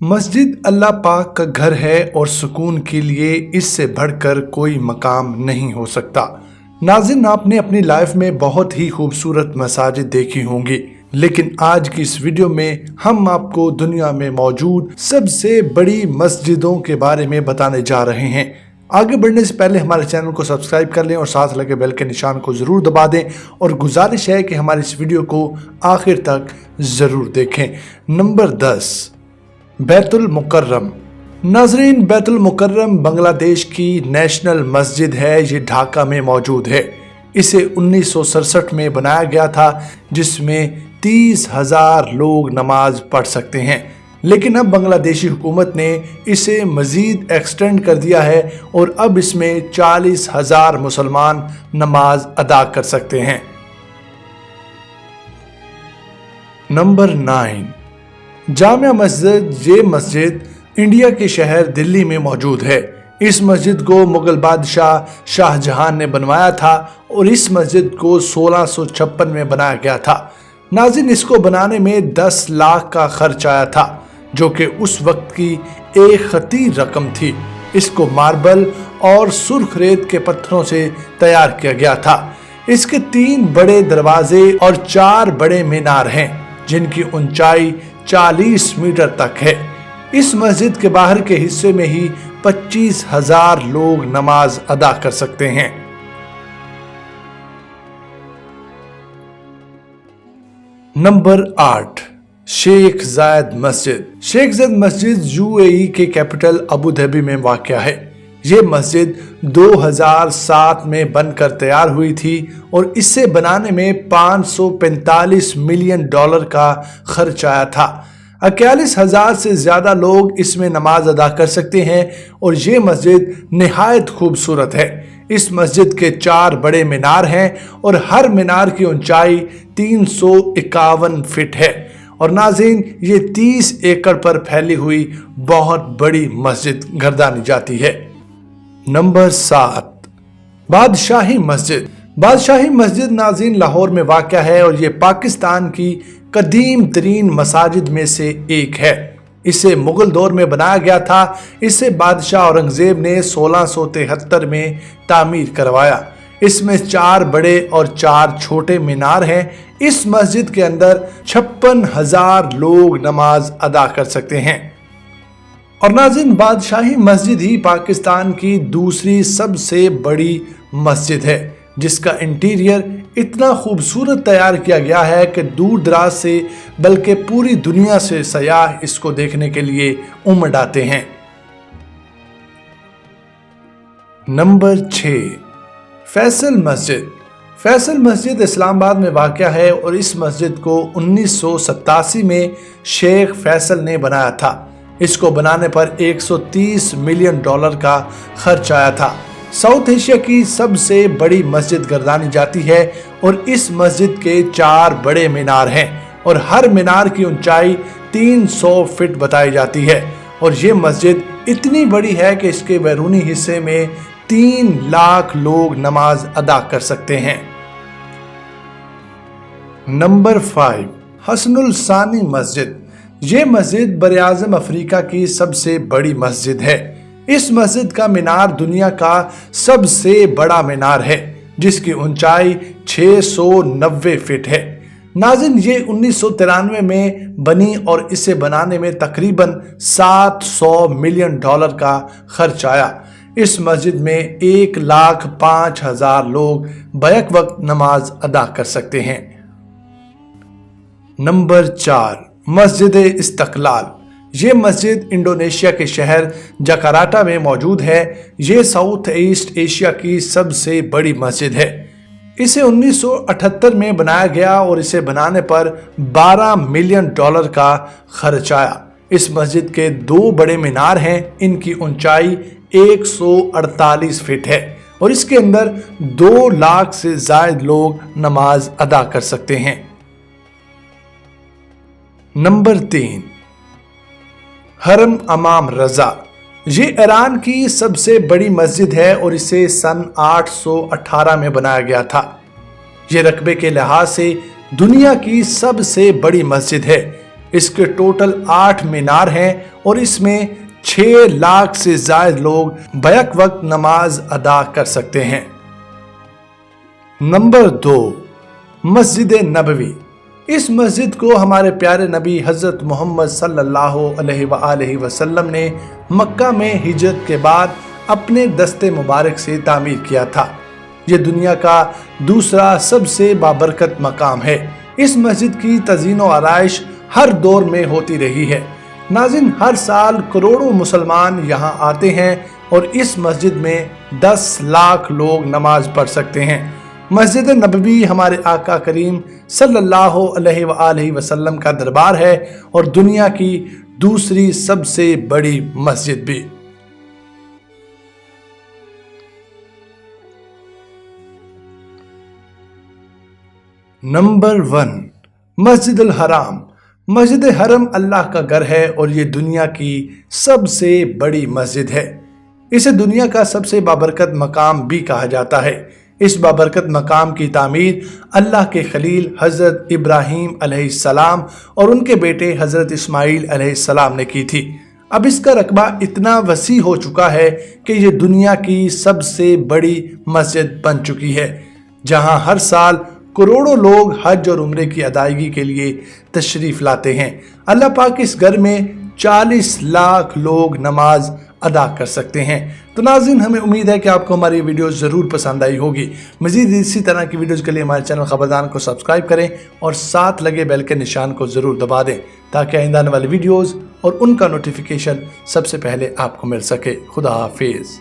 मस्जिद अल्लाह पाक का घर है और सुकून के लिए इससे बढ़कर कोई मकाम नहीं हो सकता। नाज़रीन, आपने अपनी लाइफ में बहुत ही खूबसूरत मसाजिद देखी होंगी, लेकिन आज की इस वीडियो में हम आपको दुनिया में मौजूद सबसे बड़ी मस्जिदों के बारे में बताने जा रहे हैं। आगे बढ़ने से पहले हमारे चैनल को सब्सक्राइब कर लें और साथ लगे बेल के निशान को ज़रूर दबा दें और गुजारिश है कि हमारी इस वीडियो को आखिर तक ज़रूर देखें। नंबर 10, बैतुल मुकर्रम। नाज़रीन, बैतुल मुकर्रम बांग्लादेश की नेशनल मस्जिद है। ये ढाका में मौजूद है। इसे 1967 में बनाया गया था, जिसमें 30,000 लोग नमाज पढ़ सकते हैं। लेकिन अब बांग्लादेशी हुकूमत ने इसे मज़ीद एक्सटेंड कर दिया है और अब इसमें 40,000 मुसलमान नमाज अदा कर सकते हैं। नंबर 9, जामिया मस्जिद। ये मस्जिद इंडिया के शहर दिल्ली में मौजूद है। इस मस्जिद को मुगल बादशाह शाहजहां ने बनवाया था और इस मस्जिद को 1656 में बनाया गया था। नाज़रीन, इसको बनाने में 10 लाख का खर्च आया था, जो कि उस वक्त की एक खतीर रकम थी। इसको मार्बल और सुर्ख रेत के पत्थरों से तैयार किया गया था। इसके 3 बड़े दरवाजे और 4 बड़े मीनार हैं, जिनकी ऊंचाई 40 मीटर तक है। इस मस्जिद के बाहर के हिस्से में ही 25,000 लोग नमाज अदा कर सकते हैं। नंबर 8, शेख जायद मस्जिद। शेख जायद मस्जिद यूएई के कैपिटल अबू धाबी में वाक़या है। ये मस्जिद 2007 में बनकर तैयार हुई थी और इसे बनाने में $545 मिलियन का खर्च आया था। 41,000 से ज़्यादा लोग इसमें नमाज अदा कर सकते हैं और ये मस्जिद निहायत खूबसूरत है। इस मस्जिद के 4 बड़े मीनार हैं और हर मीनार की ऊंचाई 351 फीट है। और नाज़रीन, ये 30 एकड़ पर फैली हुई बहुत बड़ी मस्जिद गर्दानी जाती है। नंबर 7, बादशाही मस्जिद। बादशाही मस्जिद नाज़रीन लाहौर में वाक़या है और ये पाकिस्तान की कदीम तरीन मसाजिद में से एक है। इसे मुगल दौर में बनाया गया था। इसे बादशाह औरंगज़ेब ने 1673 में तामीर करवाया। इसमें 4 बड़े और 4 छोटे मीनार हैं। इस मस्जिद के अंदर 56,000 लोग नमाज अदा कर सकते हैं। और नाज़रीन, बादशाही मस्जिद ही पाकिस्तान की दूसरी सबसे बड़ी मस्जिद है, जिसका इंटीरियर इतना खूबसूरत तैयार किया गया है कि दूर दराज से बल्कि पूरी दुनिया से सयाह इसको देखने के लिए उमड़ आते हैं। नंबर 6, फैसल मस्जिद। फैसल मस्जिद इस्लामाबाद में वाक़या है और इस मस्जिद को 1987 में शेख फैसल ने बनाया था। इसको बनाने पर $130 मिलियन का खर्च आया था। साउथ एशिया की सबसे बड़ी मस्जिद गर्दानी जाती है और इस मस्जिद के 4 बड़े मीनार हैं और हर मीनार की ऊंचाई 300 फीट बताई जाती है। और ये मस्जिद इतनी बड़ी है कि इसके बैरूनी हिस्से में 3 लाख लोग नमाज अदा कर सकते हैं। नंबर 5, हसनुल सानी मस्जिद। ये मस्जिद बर-ए-आज़म अफ्रीका की सबसे बड़ी मस्जिद है। इस मस्जिद का मीनार दुनिया का सबसे बड़ा मीनार है, जिसकी ऊंचाई 690 फीट है। नाज़रीन, ये 1993 में बनी और इसे बनाने में तकरीबन $700 मिलियन का खर्च आया। इस मस्जिद में 1,05,000 लोग बैक वक्त नमाज अदा कर सकते हैं। नंबर 4, मस्जिद इस्तक़लाल। ये मस्जिद इंडोनेशिया के शहर जकार्ता में मौजूद है। ये साउथ ईस्ट एशिया की सबसे बड़ी मस्जिद है। इसे 1978 में बनाया गया और इसे बनाने पर $12 मिलियन का खर्च आया। इस मस्जिद के 2 बड़े मीनार हैं। इनकी ऊंचाई 148 फीट है और इसके अंदर 2 लाख से ज़ायद लोग नमाज अदा कर सकते हैं। नंबर 3, हरम इमाम रज़ा। ये ईरान की सबसे बड़ी मस्जिद है और इसे सन 818 में बनाया गया था। ये रकबे के लिहाज से दुनिया की सबसे बड़ी मस्जिद है। اس کے ٹوٹل 8 مینار ہیں اور اس میں 6 لاکھ سے زائد لوگ بیک وقت نماز ادا کر سکتے ہیں۔ نمبر 2، مسجد نبوی۔ اس مسجد کو ہمارے پیارے نبی حضرت محمد صلی اللہ علیہ وآلہ وسلم نے مکہ میں ہجرت کے بعد اپنے دست مبارک سے تعمیر کیا تھا۔ یہ دنیا کا دوسرا سب سے بابرکت مقام ہے۔ اس مسجد کی تزئین و آرائش ہر دور میں ہوتی رہی ہے۔ ناظرین، ہر سال کروڑوں مسلمان یہاں آتے ہیں اور اس مسجد میں 10 لاکھ لوگ نماز پڑھ سکتے ہیں۔ مسجد نبوی ہمارے آقا کریم صلی اللہ علیہ وآلہ وسلم کا دربار ہے اور دنیا کی دوسری سب سے بڑی مسجد بھی۔ نمبر 1، مسجد الحرام۔ مسجد حرم اللہ کا گھر ہے اور یہ دنیا کی سب سے بڑی مسجد ہے۔ اسے دنیا کا سب سے بابرکت مقام بھی کہا جاتا ہے۔ اس بابرکت مقام کی تعمیر اللہ کے خلیل حضرت ابراہیم علیہ السلام اور ان کے بیٹے حضرت اسماعیل علیہ السلام نے کی تھی۔ اب اس کا رقبہ اتنا وسیع ہو چکا ہے کہ یہ دنیا کی سب سے بڑی مسجد بن چکی ہے، جہاں ہر سال کروڑوں لوگ حج اور عمرے کی ادائیگی کے لیے تشریف لاتے ہیں۔ اللہ پاک اس گھر میں 40 لاکھ لوگ نماز ادا کر سکتے ہیں۔ تو ناظرین، ہمیں امید ہے کہ آپ کو ہماری ویڈیوز ضرور پسند آئی ہوگی۔ مزید اسی طرح کی ویڈیوز کے لیے ہمارے چینل خبردار کو سبسکرائب کریں اور ساتھ لگے بیل کے نشان کو ضرور دبا دیں تاکہ آئندہ آنے والی ویڈیوز اور ان کا نوٹیفیکیشن سب سے پہلے آپ کو مل سکے۔ خدا حافظ۔